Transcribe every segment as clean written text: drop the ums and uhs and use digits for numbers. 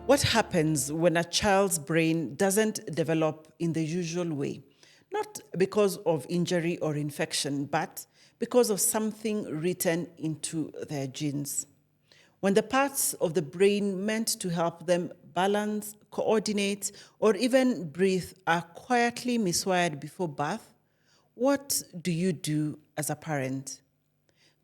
What happens when a child's brain doesn't develop in the usual way? Not because of injury or infection, but because of something written into their genes. When the parts of the brain meant to help them balance, coordinate, or even breathe are quietly miswired before birth, what do you do as a parent?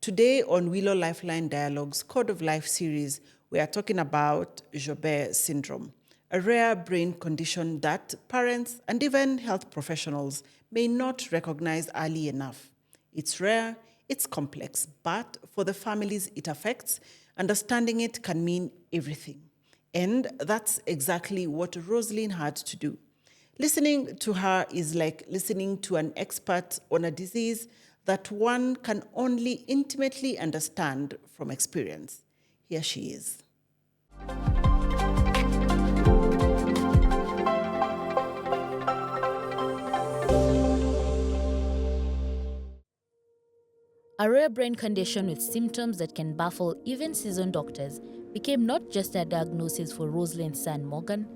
Today on Willow Lifeline Dialogues Code of Life series, we are talking about Joubert Syndrome, a rare brain condition that parents and even health professionals may not recognize early enough. It's rare, it's complex, but for the families it affects, understanding it can mean everything. And that's exactly what Roselyn had to do. Listening to her is like listening to an expert on a disease that one can only intimately understand from experience. Here she is. A rare brain condition with symptoms that can baffle even seasoned doctors became not just a diagnosis for Roselyn's son Morgan,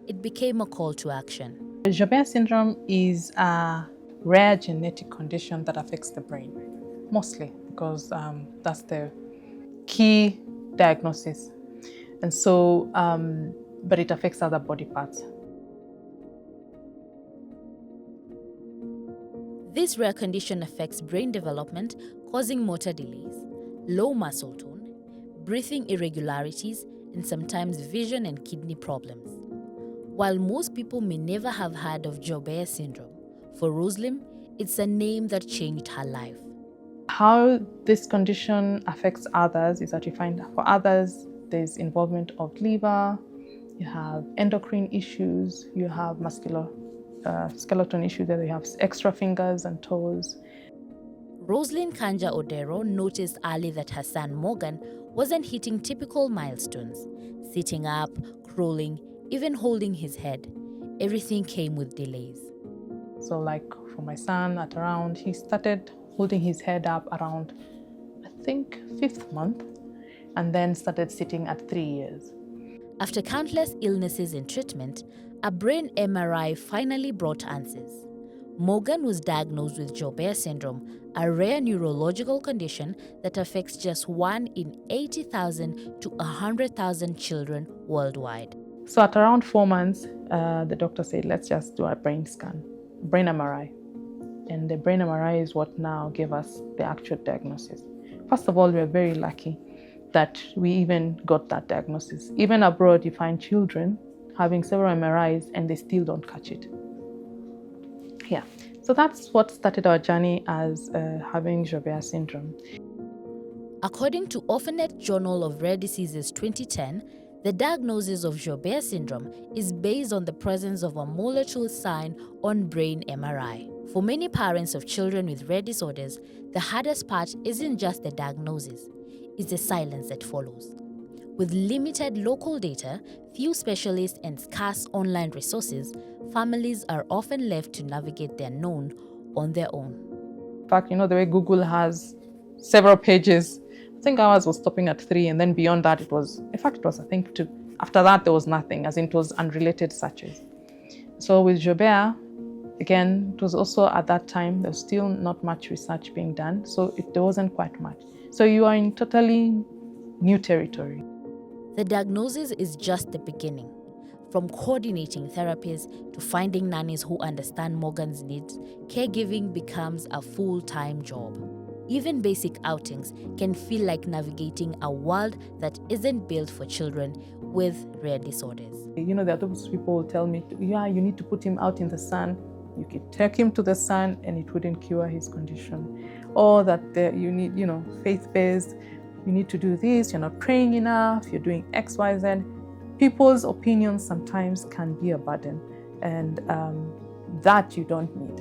it became a call to action. Joubert syndrome is a rare genetic condition that affects the brain, mostly because that's the key diagnosis. And so, but it affects other body parts. This rare condition affects brain development, causing motor delays, low muscle tone, breathing irregularities, and sometimes vision and kidney problems. While most people may never have heard of Joubert syndrome, for Roselyn, it's a name that changed her life. How this condition affects others is that you find that for others, there's involvement of liver, you have endocrine issues, you have skeleton issues, that you have extra fingers and toes. Roselyn Kanja Odero noticed early that her son Morgan wasn't hitting typical milestones, sitting up, crawling, even holding his head. Everything came with delays. So like for my son he started holding his head up around, I think, 5th month, and then started sitting at 3 years. After countless illnesses and treatment, a brain MRI finally brought answers. Morgan was diagnosed with Joubert syndrome, a rare neurological condition that affects just 1 in 80,000 to 100,000 children worldwide. So at around 4 months, the doctor said, let's just do a brain scan, brain MRI. And the brain MRI is what now gave us the actual diagnosis. First of all, we are very lucky that we even got that diagnosis. Even abroad, you find children having several MRIs and they still don't catch it. Yeah, so that's what started our journey as having Joubert syndrome. According to Orphanet Journal of Rare Diseases 2010, the diagnosis of Joubert syndrome is based on the presence of a molecular sign on brain MRI. For many parents of children with rare disorders, the hardest part isn't just the diagnosis, it's the silence that follows. With limited local data, few specialists, and scarce online resources, families are often left to navigate the unknown on their own. In fact, the way Google has several pages, I think ours was stopping at 3, and then beyond that it was, I think 2. After that there was nothing, as in it was unrelated searches. So with Joubert, again, it was also at that time, there was still not much research being done, so there wasn't quite much. So you are in totally new territory. The diagnosis is just the beginning. From coordinating therapies to finding nannies who understand Morgan's needs, caregiving becomes a full-time job. Even basic outings can feel like navigating a world that isn't built for children with rare disorders. There are those people who tell me, yeah, you need to put him out in the sun. You could take him to the sun and it wouldn't cure his condition. Or that you need, faith-based, you need to do this, you're not praying enough, you're doing X, Y, Z. People's opinions sometimes can be a burden, and that you don't need.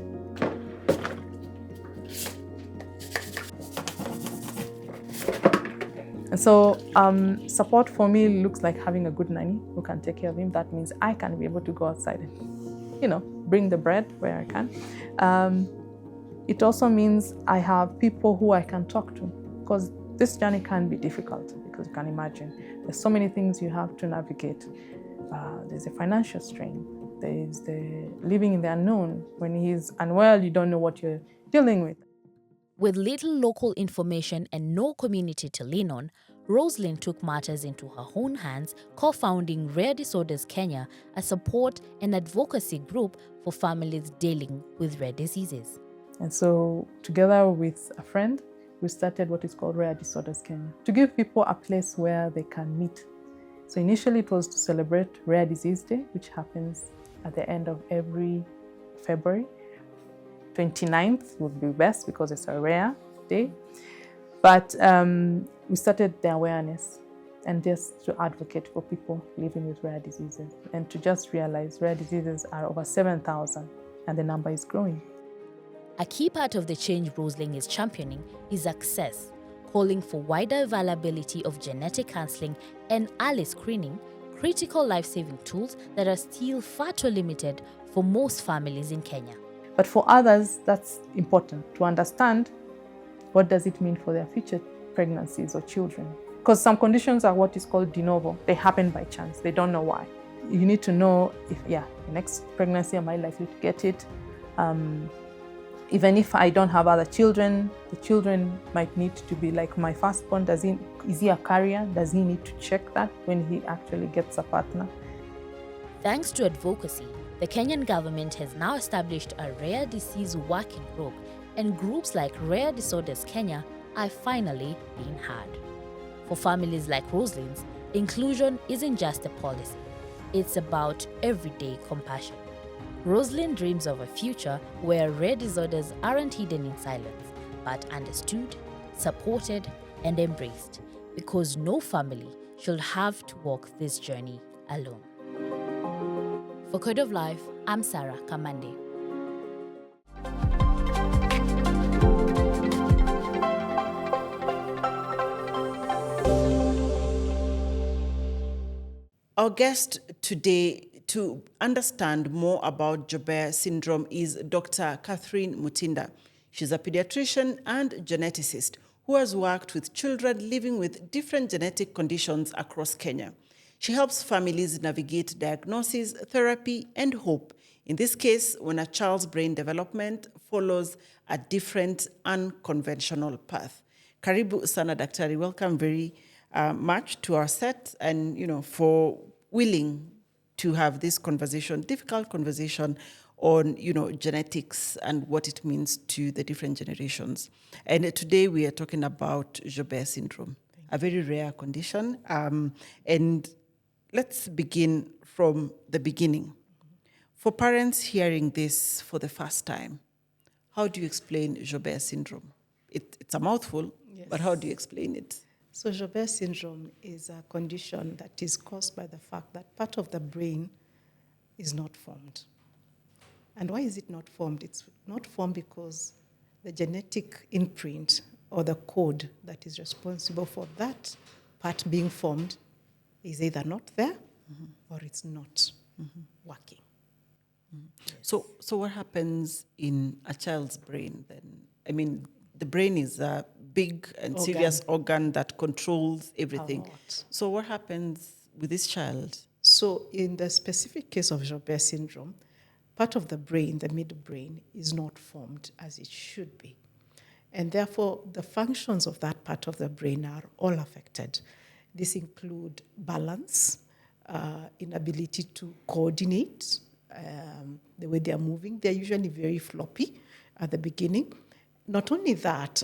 And so support for me looks like having a good nanny who can take care of him. That means I can be able to go outside and, bring the bread where I can. It also means I have people who I can talk to, because this journey can be difficult, because you can imagine there's so many things you have to navigate. there's a financial strain. There's the living in the unknown. When he's unwell, you don't know what you're dealing with. With little local information and no community to lean on, Roselyn took matters into her own hands, co-founding Rare Disorders Kenya, a support and advocacy group for families dealing with rare diseases. And so, together with a friend, we started what is called Rare Disorders Kenya, to give people a place where they can meet. So initially it was to celebrate Rare Disease Day, which happens at the end of every February. 29th would be best because it's a rare day. But we started the awareness and just to advocate for people living with rare diseases and to just realize rare diseases are over 7,000 and the number is growing. A key part of the change Roselyn is championing is access, calling for wider availability of genetic counseling and early screening, critical life-saving tools that are still far too limited for most families in Kenya. But for others, that's important to understand what does it mean for their future pregnancies or children. Because some conditions are what is called de novo. They happen by chance. They don't know why. You need to know if, the next pregnancy, am I likely to get it? Even if I don't have other children, the children might need to be like my firstborn. Is he a carrier? Does he need to check that when he actually gets a partner? Thanks to advocacy, the Kenyan government has now established a rare disease working group, and groups like Rare Disorders Kenya are finally being heard. For families like Roselyn's, inclusion isn't just a policy, it's about everyday compassion. Roselyn dreams of a future where rare disorders aren't hidden in silence, but understood, supported, and embraced, because no family should have to walk this journey alone. For Code of Life, I'm Sarah Kamande. Our guest today to understand more about Joubert syndrome is Dr. Catherine Mutinda. She's a pediatrician and geneticist who has worked with children living with different genetic conditions across Kenya. She helps families navigate diagnosis, therapy, and hope. In this case, when a child's brain development follows a different, unconventional path. Karibu sana daktari, welcome very much to our set, and for willing to have this conversation, difficult conversation on genetics and what it means to the different generations. And today we are talking about Joubert syndrome, a very rare condition. And let's begin from the beginning. For parents hearing this for the first time, how do you explain Joubert syndrome? It's a mouthful, yes. But how do you explain it? So Joubert syndrome is a condition that is caused by the fact that part of the brain is not formed. And why is it not formed? It's not formed because the genetic imprint or the code that is responsible for that part being formed is either not there or it's not working. So what happens in a child's brain then? I mean, the brain is a big and serious organ that controls everything. So what happens with this child? So in the specific case of Joubert syndrome, part of the brain, the midbrain, is not formed as it should be. And therefore, the functions of that part of the brain are all affected. This include balance, inability to coordinate, the way they are moving. They're usually very floppy at the beginning. Not only that,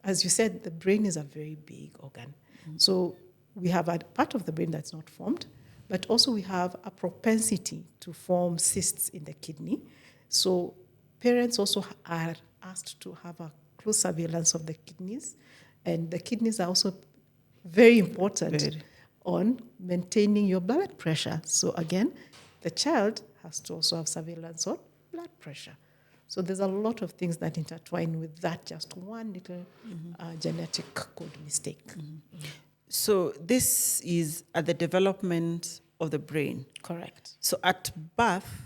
as you said, the brain is a very big organ. So we have a part of the brain that's not formed, but also we have a propensity to form cysts in the kidney. So parents also are asked to have a close surveillance of the kidneys, and the kidneys are also very important on maintaining your blood pressure. So again, the child has to also have surveillance on blood pressure. So there's a lot of things that intertwine with that, just one little genetic code mistake. So this is at the development of the brain. Correct. So at birth,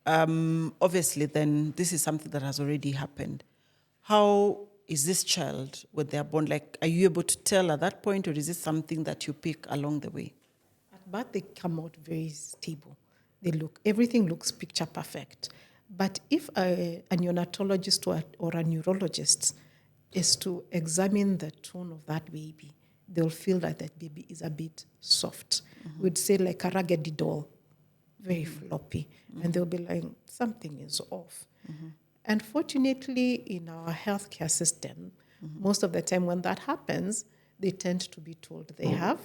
obviously then this is something that has already happened. How is this child when they're born? Like, are you able to tell at that point, or is it something that you pick along the way? At At birth, they come out very stable. Everything looks picture perfect. But if a neonatologist or a neurologist is to examine the tone of that baby, they'll feel that baby is a bit soft. We'd say like a raggedy doll, very floppy. And they'll be like, something is off. Unfortunately, in our healthcare system, most of the time when that happens, they tend to be told they have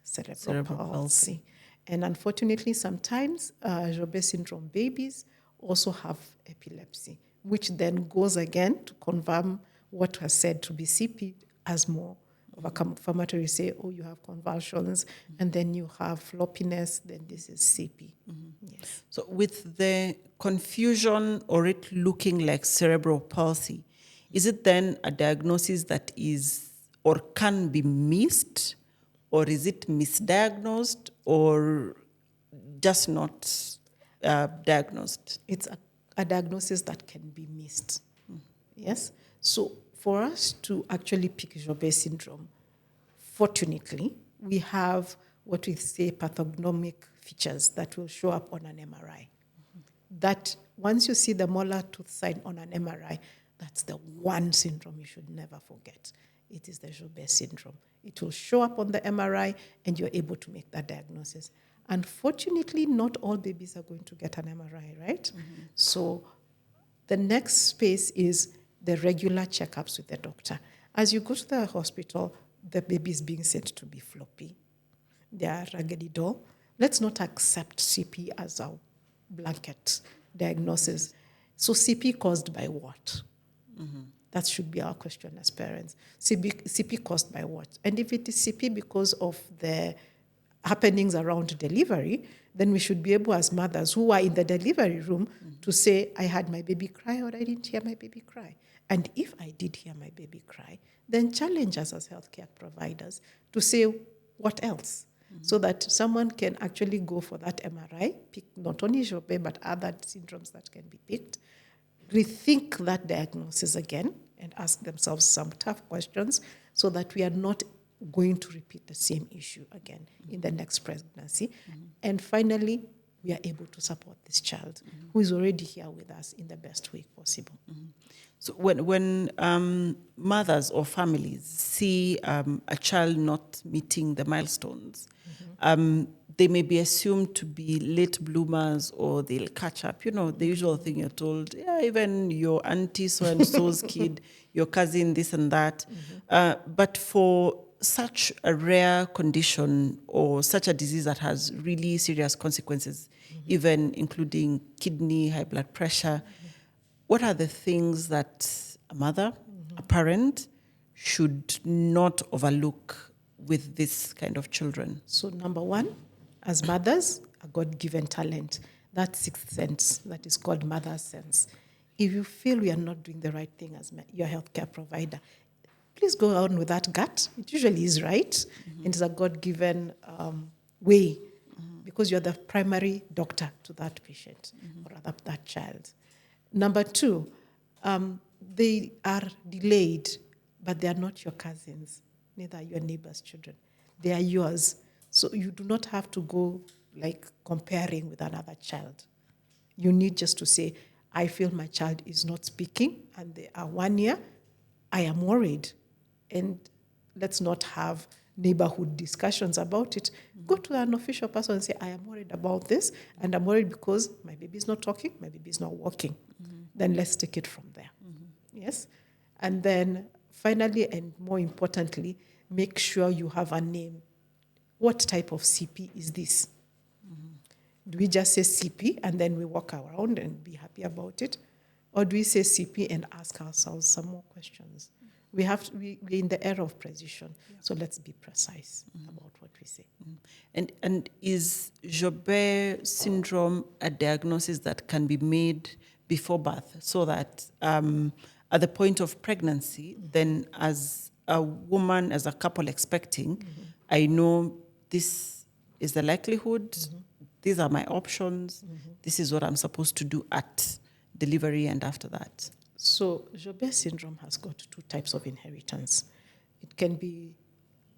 cerebral palsy. And unfortunately, sometimes Joubert syndrome babies also have epilepsy, which then goes again to confirm what was said to be CP as more of a confirmatory, say, oh, you have convulsions, and then you have floppiness, then this is CP. Yes. So with the confusion or it looking like cerebral palsy, is it then a diagnosis that is or can be missed, or is it misdiagnosed, or just not diagnosed? It's a diagnosis that can be missed. Yes? So for us to actually pick Joubert syndrome, fortunately, we have what we say pathognomic features that will show up on an MRI. That once you see the molar tooth sign on an MRI, that's the one syndrome you should never forget. It is the Joubert syndrome. It will show up on the MRI and you're able to make that diagnosis. Unfortunately, not all babies are going to get an MRI, right? So the next space is the regular checkups with the doctor. As you go to the hospital, the baby is being said to be floppy. They are raggedy doll. Let's not accept CP as a blanket diagnosis. So CP caused by what? That should be our question as parents. CP caused by what? And if it is CP because of the happenings around delivery, then we should be able as mothers who are in the delivery room to say, I had my baby cry or I didn't hear my baby cry. And if I did hear my baby cry, then challenge us as healthcare providers to say, what else? So that someone can actually go for that MRI, pick not only Joubert, but other syndromes that can be picked, rethink that diagnosis again and ask themselves some tough questions so that we are not going to repeat the same issue again in the next pregnancy. And finally, we are able to support this child who is already here with us in the best way possible. So when mothers or families see a child not meeting the milestones, they may be assumed to be late bloomers or they'll catch up. You know, the usual thing you're told, yeah, even your auntie so-and-so's kid, your cousin, this and that. But for such a rare condition or such a disease that has really serious consequences, even including kidney, high blood pressure, what are the things that a mother, a parent, should not overlook with this kind of children? So number one, as mothers, a God-given talent, that sixth sense that is called mother's sense. If you feel we are not doing the right thing as your healthcare provider, please go on with that gut. It usually is right. And it's a God-given way because you're the primary doctor to that patient or rather that child. Number two, they are delayed, but they are not your cousins, neither are your neighbor's children. They are yours. So you do not have to go like comparing with another child. You need just to say, I feel my child is not speaking and they are 1 year. I am worried. And let's not have neighborhood discussions about it. Go to an official person and say, I am worried about this, and I'm worried because my baby is not talking, my baby is not walking. Then let's take it from there. Yes? And then finally, and more importantly, make sure you have a name. What type of CP is this? Do we just say CP and then we walk around and be happy about it? Or do we say CP and ask ourselves some more questions? We're in the era of precision, so let's be precise about what we say. And is Joubert syndrome a diagnosis that can be made before birth so that at the point of pregnancy, then as a woman, as a couple expecting, I know this is the likelihood, these are my options, this is what I'm supposed to do at delivery and after that? So Joubert syndrome has got two types of inheritance. It can be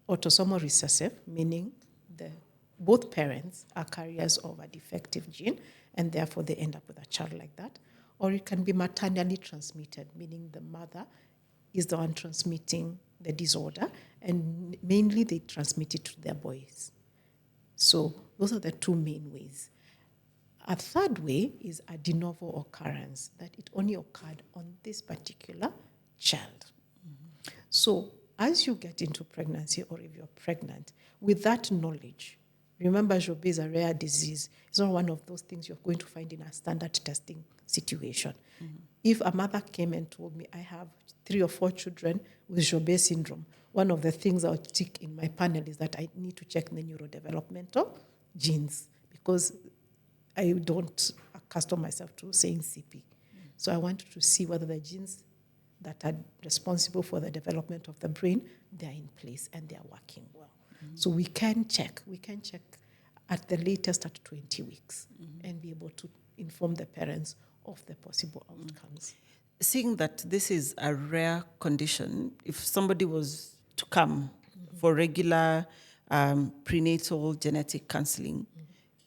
autosomal recessive, meaning the both parents are carriers of a defective gene, and therefore they end up with a child like that. Or it can be maternally transmitted, meaning the mother is the one transmitting the disorder, and mainly they transmit it to their boys. So those are the two main ways. A third way is a de novo occurrence, that it only occurred on this particular child. So as you get into pregnancy, or if you're pregnant, with that knowledge, remember Joubert is a rare disease. It's not one of those things you're going to find in a standard testing situation. If a mother came and told me, I have 3 or 4 children with Joubert syndrome, one of the things I'll tick in my panel is that I need to check the neurodevelopmental genes, because I don't accustom myself to saying CP. So I wanted to see whether the genes that are responsible for the development of the brain, they're in place and they're working well. So we can check. We can check at the latest at 20 weeks and be able to inform the parents of the possible outcomes. Seeing that this is a rare condition, if somebody was to come for regular prenatal genetic counseling,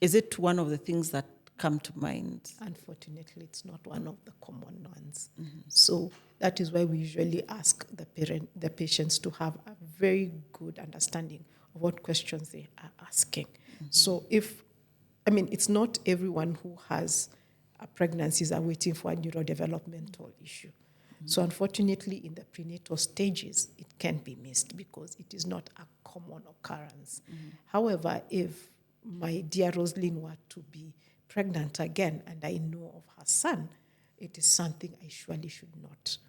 is it one of the things that come to mind? Unfortunately, it's not one of the common ones. So that is why we usually ask the patients to have a very good understanding of what questions they are asking. So it's not everyone who has a pregnancy is waiting for a neurodevelopmental issue. So unfortunately, in the prenatal stages, it can be missed because it is not a common occurrence. However, if my dear Roselyn were to be pregnant again and I know of her son, it is something I surely should not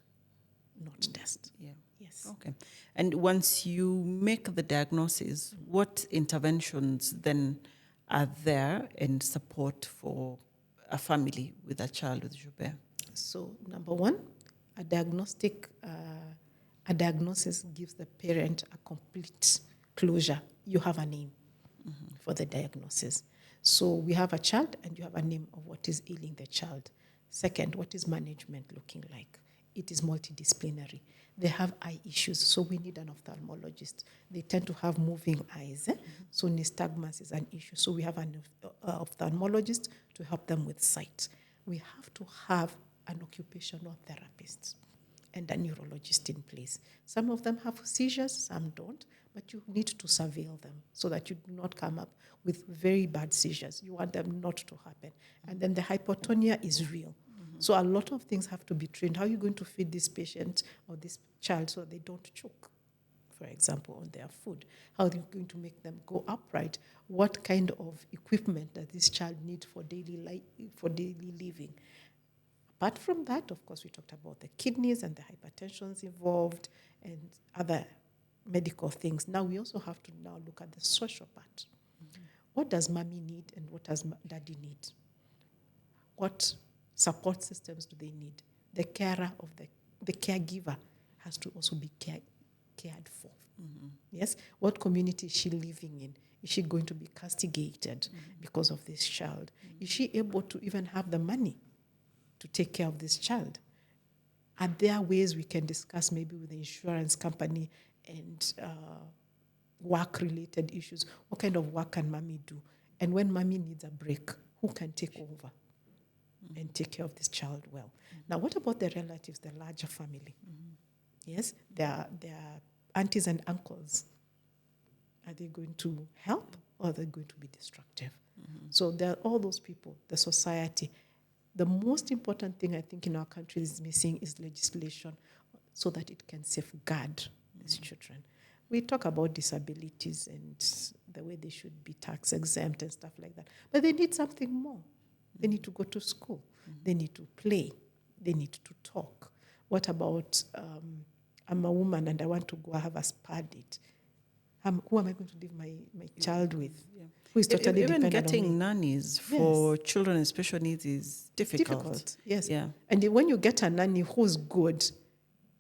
test. Yeah. Yes. Okay. And once you make the diagnosis, what interventions then are there in support for a family with a child with Joubert? So number one, a diagnosis gives the parent a complete closure. You have a name for the diagnosis. So we have a child and you have a name of what is ailing the child. Second, what is management looking like? It is multidisciplinary. They have eye issues, so we need an ophthalmologist. They tend to have moving eyes, so nystagmus is an issue. So we have an ophthalmologist to help them with sight. We have to have an occupational therapist and a neurologist in place. Some of them have seizures, some don't, but you need to surveil them so that you do not come up with very bad seizures. You want them not to happen. And then the hypotonia is real. So a lot of things have to be trained. How are you going to feed this patient or this child so they don't choke, for example, on their food? How are you going to make them go upright? What kind of equipment does this child need for daily living? Apart from that, of course, we talked about the kidneys and the hypertensions involved and other medical things. Now we also have to now look at the social part. What does mommy need and what does daddy need? What support systems do they need? The carer of the caregiver has to also be cared for. Yes? What community is she living in? Is she going to be castigated because of this child? Is she able to even have the money to take care of this child? Are there ways we can discuss maybe with the insurance company and work-related issues? What kind of work can mommy do? And when mommy needs a break, who can take over and take care of this child well? Now, what about the relatives, the larger family? Yes, their aunties and uncles. Are they going to help or are they going to be destructive? So there are all those people, the society. The most important thing I think in our country is missing is legislation so that it can safeguard these children. We talk about disabilities and the way they should be tax exempt and stuff like that. But they need something more. They need to go to school. They need to play. They need to talk. What about I'm a woman and I want to go have a spa date? Who am I going to leave my child with? Who is totally even dependent getting on me? nannies for children with special needs is difficult. Yes. Yeah. And when you get a nanny who's good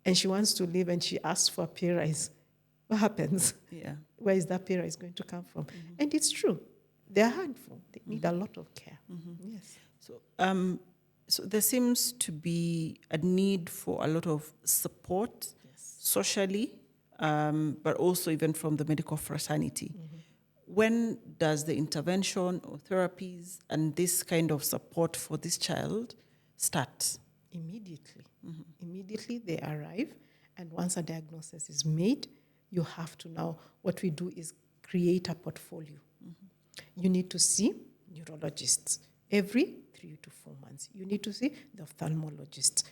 and she wants to leave and she asks for a pay rise, what happens? Yeah. Where is that pay rise going to come from? And it's true. They're a handful. They need a lot of care. Yes. So there seems to be a need for a lot of support socially, but also even from the medical fraternity. when does the intervention or therapies and this kind of support for this child start? Immediately. Immediately they arrive, and once a diagnosis is made, you have to now, what we do is create a portfolio. You need to see neurologists every 3 to 4 months. You need to see the ophthalmologist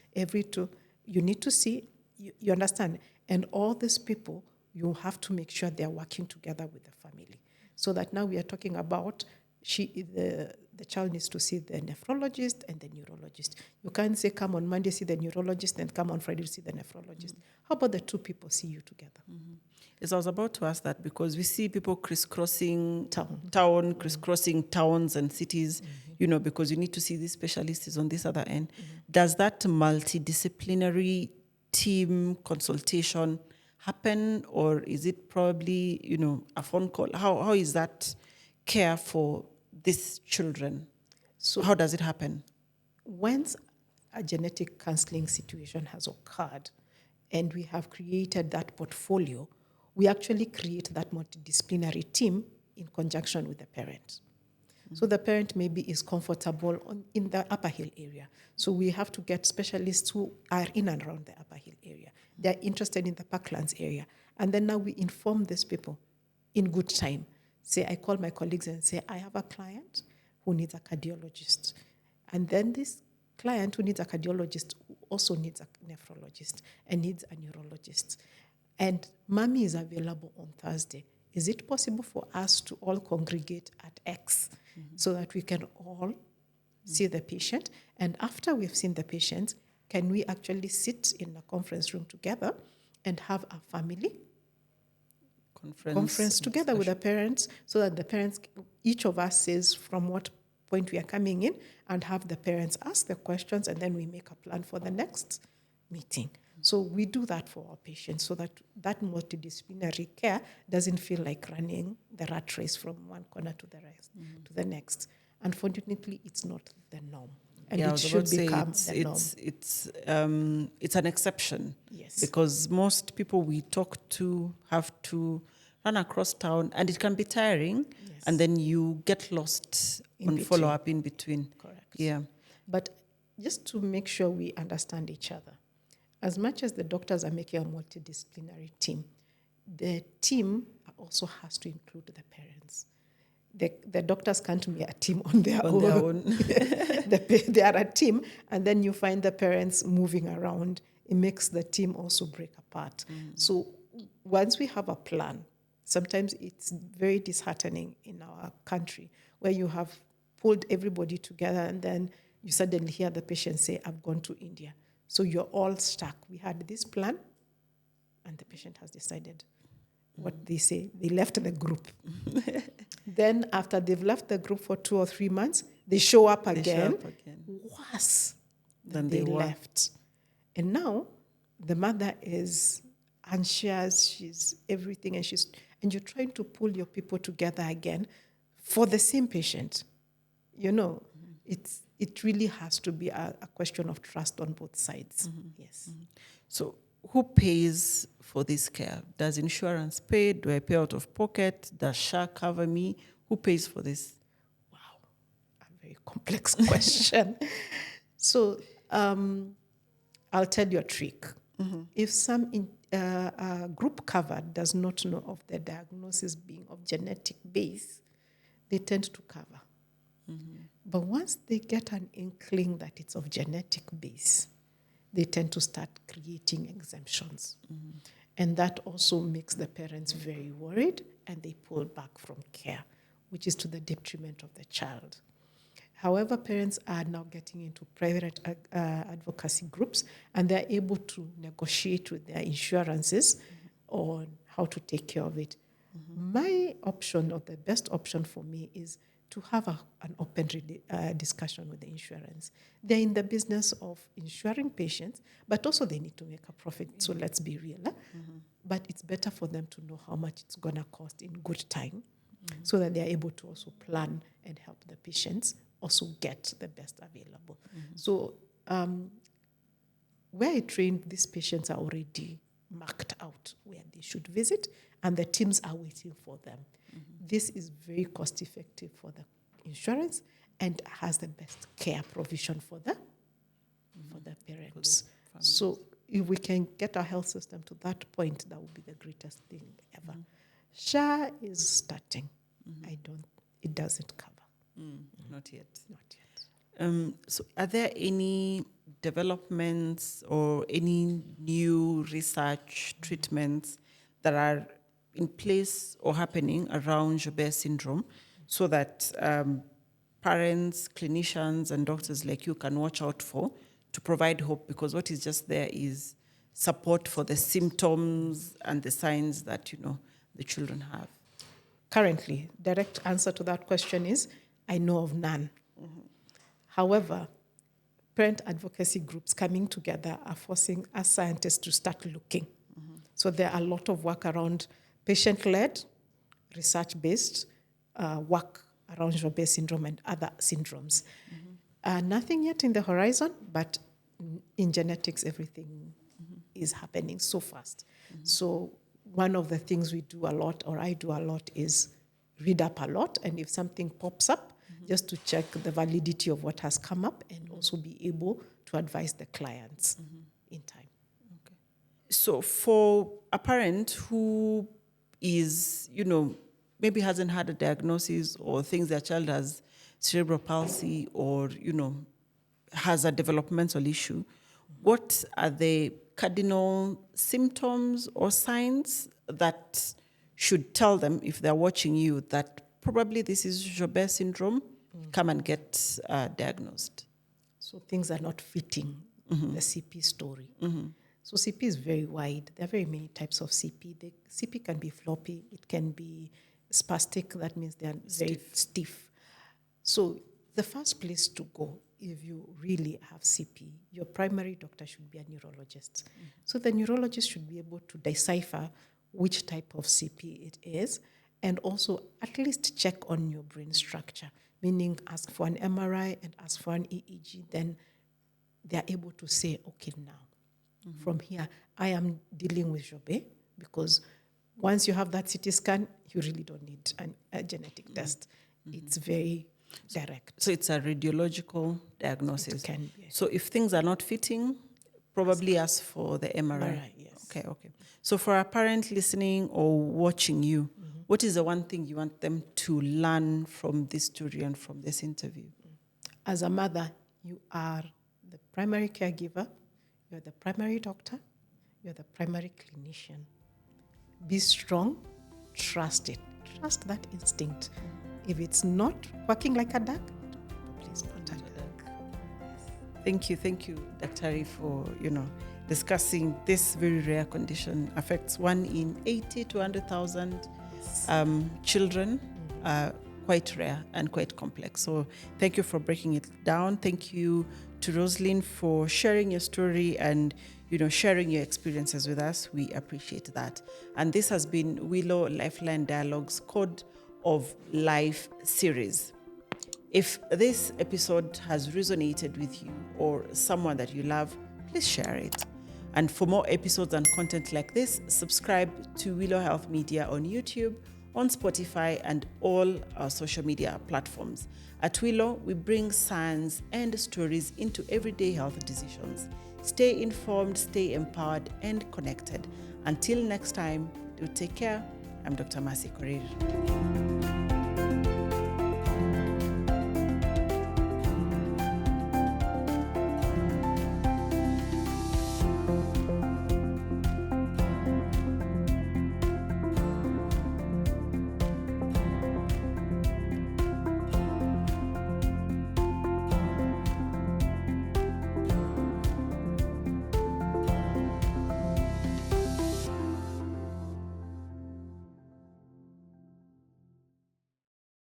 you need to see, you understand, and all these people, you have to make sure they're working together with the family. So that now we are talking about the child needs to see the nephrologist and the neurologist. You can't say, come on Monday, see the neurologist, and come on Friday, see the nephrologist. How about the two people see you together? Yes, I was about to ask that, because we see people crisscrossing town, crisscrossing towns and cities, because you need to see this specialist is on this other end. Does that multidisciplinary team consultation happen, or is it probably, a phone call? How is that care for these children? So how does it happen? Once a genetic counseling situation has occurred and we have created that portfolio, we actually create that multidisciplinary team in conjunction with the parent. So the parent maybe is comfortable in the Upper Hill area. So we have to get specialists who are in and around the Upper Hill area. They're interested in the Parklands area. And then now we inform these people in good time. Say, I call my colleagues and say, I have a client who needs a cardiologist. And then this client who needs a cardiologist also needs a nephrologist and needs a neurologist. And mommy is available on Thursday. Is it possible for us to all congregate at X so that we can all see the patient? And after we've seen the patient, can we actually sit in a conference room together and have a family conference together with the parents, so that the parents, each of us says from what point we are coming in, and have the parents ask the questions, and then we make a plan for the next meeting. So we do that for our patients, so that that multidisciplinary care doesn't feel like running the rat race from one corner to the rest, to the next. Unfortunately, it's not the norm. And it should become the norm. It's an exception. Yes. Because most people we talk to have to run across town, and it can be tiring, and then you get lost on follow-up in between. Correct. Yeah. But just to make sure we understand each other, as much as the doctors are making a multidisciplinary team, the team also has to include the parents. The doctors can't be a team on their own. They are a team, and then you find the parents moving around. It makes the team also break apart. So once we have a plan, sometimes it's very disheartening in our country where you have pulled everybody together and then you suddenly hear the patient say, I've gone to India. So you're all stuck. We had this plan, and the patient has decided what they say. They left the group. Then after they've left the group for 2 or 3 months, they show up again. Worse than they left. And now the mother is anxious, she's everything, and you're trying to pull your people together again for the same patient. It really has to be a question of trust on both sides. Yes. So who pays for this care? Does insurance pay? Do I pay out of pocket? Does SHA cover me? Who pays for this? Wow, a very complex question. So I'll tell you a trick. If some group covered does not know of the diagnosis being of genetic base, they tend to cover. But once they get an inkling that it's of genetic base, they tend to start creating exemptions. And that also makes the parents very worried, and they pull back from care, which is to the detriment of the child. However, parents are now getting into private advocacy groups, and they're able to negotiate with their insurances on how to take care of it. My option, or the best option for me, is to have an open discussion with the insurance. They're in the business of insuring patients, but also they need to make a profit, so let's be real. But it's better for them to know how much it's going to cost in good time, so that they're able to also plan and help the patients also get the best available. So where I trained, these patients are already marked out where they should visit, and the teams are waiting for them. This is very cost effective for the insurance and has the best care provision for the parents. So if we can get our health system to that point, that would be the greatest thing ever. SHA is starting. It doesn't cover. Not yet. Not yet. So are there any developments or any new research treatments that are in place or happening around Joubert syndrome so that parents, clinicians, and doctors like you can watch out for to provide hope? Because what is just there is support for the symptoms and the signs that, the children have. Currently, direct answer to that question is, I know of none. However, parent advocacy groups coming together are forcing us scientists to start looking. So there are a lot of work around patient-led, research-based work around Joubert syndrome and other syndromes. Nothing yet in the horizon, but in genetics, everything is happening so fast. So one of the things we do a lot, or I do a lot, is read up a lot, and if something pops up, just to check the validity of what has come up and also be able to advise the clients in time. Okay. So for a parent who is, maybe hasn't had a diagnosis or thinks their child has cerebral palsy or, has a developmental issue, what are the cardinal symptoms or signs that should tell them, if they're watching you, that probably this is Joubert syndrome, come and get diagnosed? So things are not fitting the CP story. So CP is very wide. There are very many types of CP. The CP can be floppy. It can be spastic. That means they are very stiff. So the first place to go, if you really have CP, your primary doctor should be a neurologist. So the neurologist should be able to decipher which type of CP it is, and also at least check on your brain structure, meaning ask for an MRI and ask for an EEG. Then they are able to say, okay, now, from here, I am dealing with Joubert, because once you have that CT scan, you really don't need a genetic test. It's very direct. So it's a radiological diagnosis. It can be. So if things are not fitting, probably ask for the MRI. Yes. Okay. So for a parent listening or watching you, what is the one thing you want them to learn from this story and from this interview? As a mother, you are the primary caregiver, you're the primary doctor, you're the primary clinician. Be strong, trust it. Trust that instinct. If it's not working like a duck, please contact a duck. Thank you, Dr. for, discussing this very rare condition. Affects 1 in 80 to 100,000 children. Quite rare and quite complex. So thank you for breaking it down. Thank you to Roselyn for sharing your story and sharing your experiences with us. We appreciate that. And this has been Willow Lifeline Dialogues Code of Life series. If this episode has resonated with you or someone that you love, please share it. And for more episodes and content like this, subscribe to Willow Health Media on YouTube, on Spotify, and all our social media platforms. At Willow, we bring science and stories into everyday health decisions. Stay informed, stay empowered, and connected. Until next time, do take care. I'm Dr. Korir.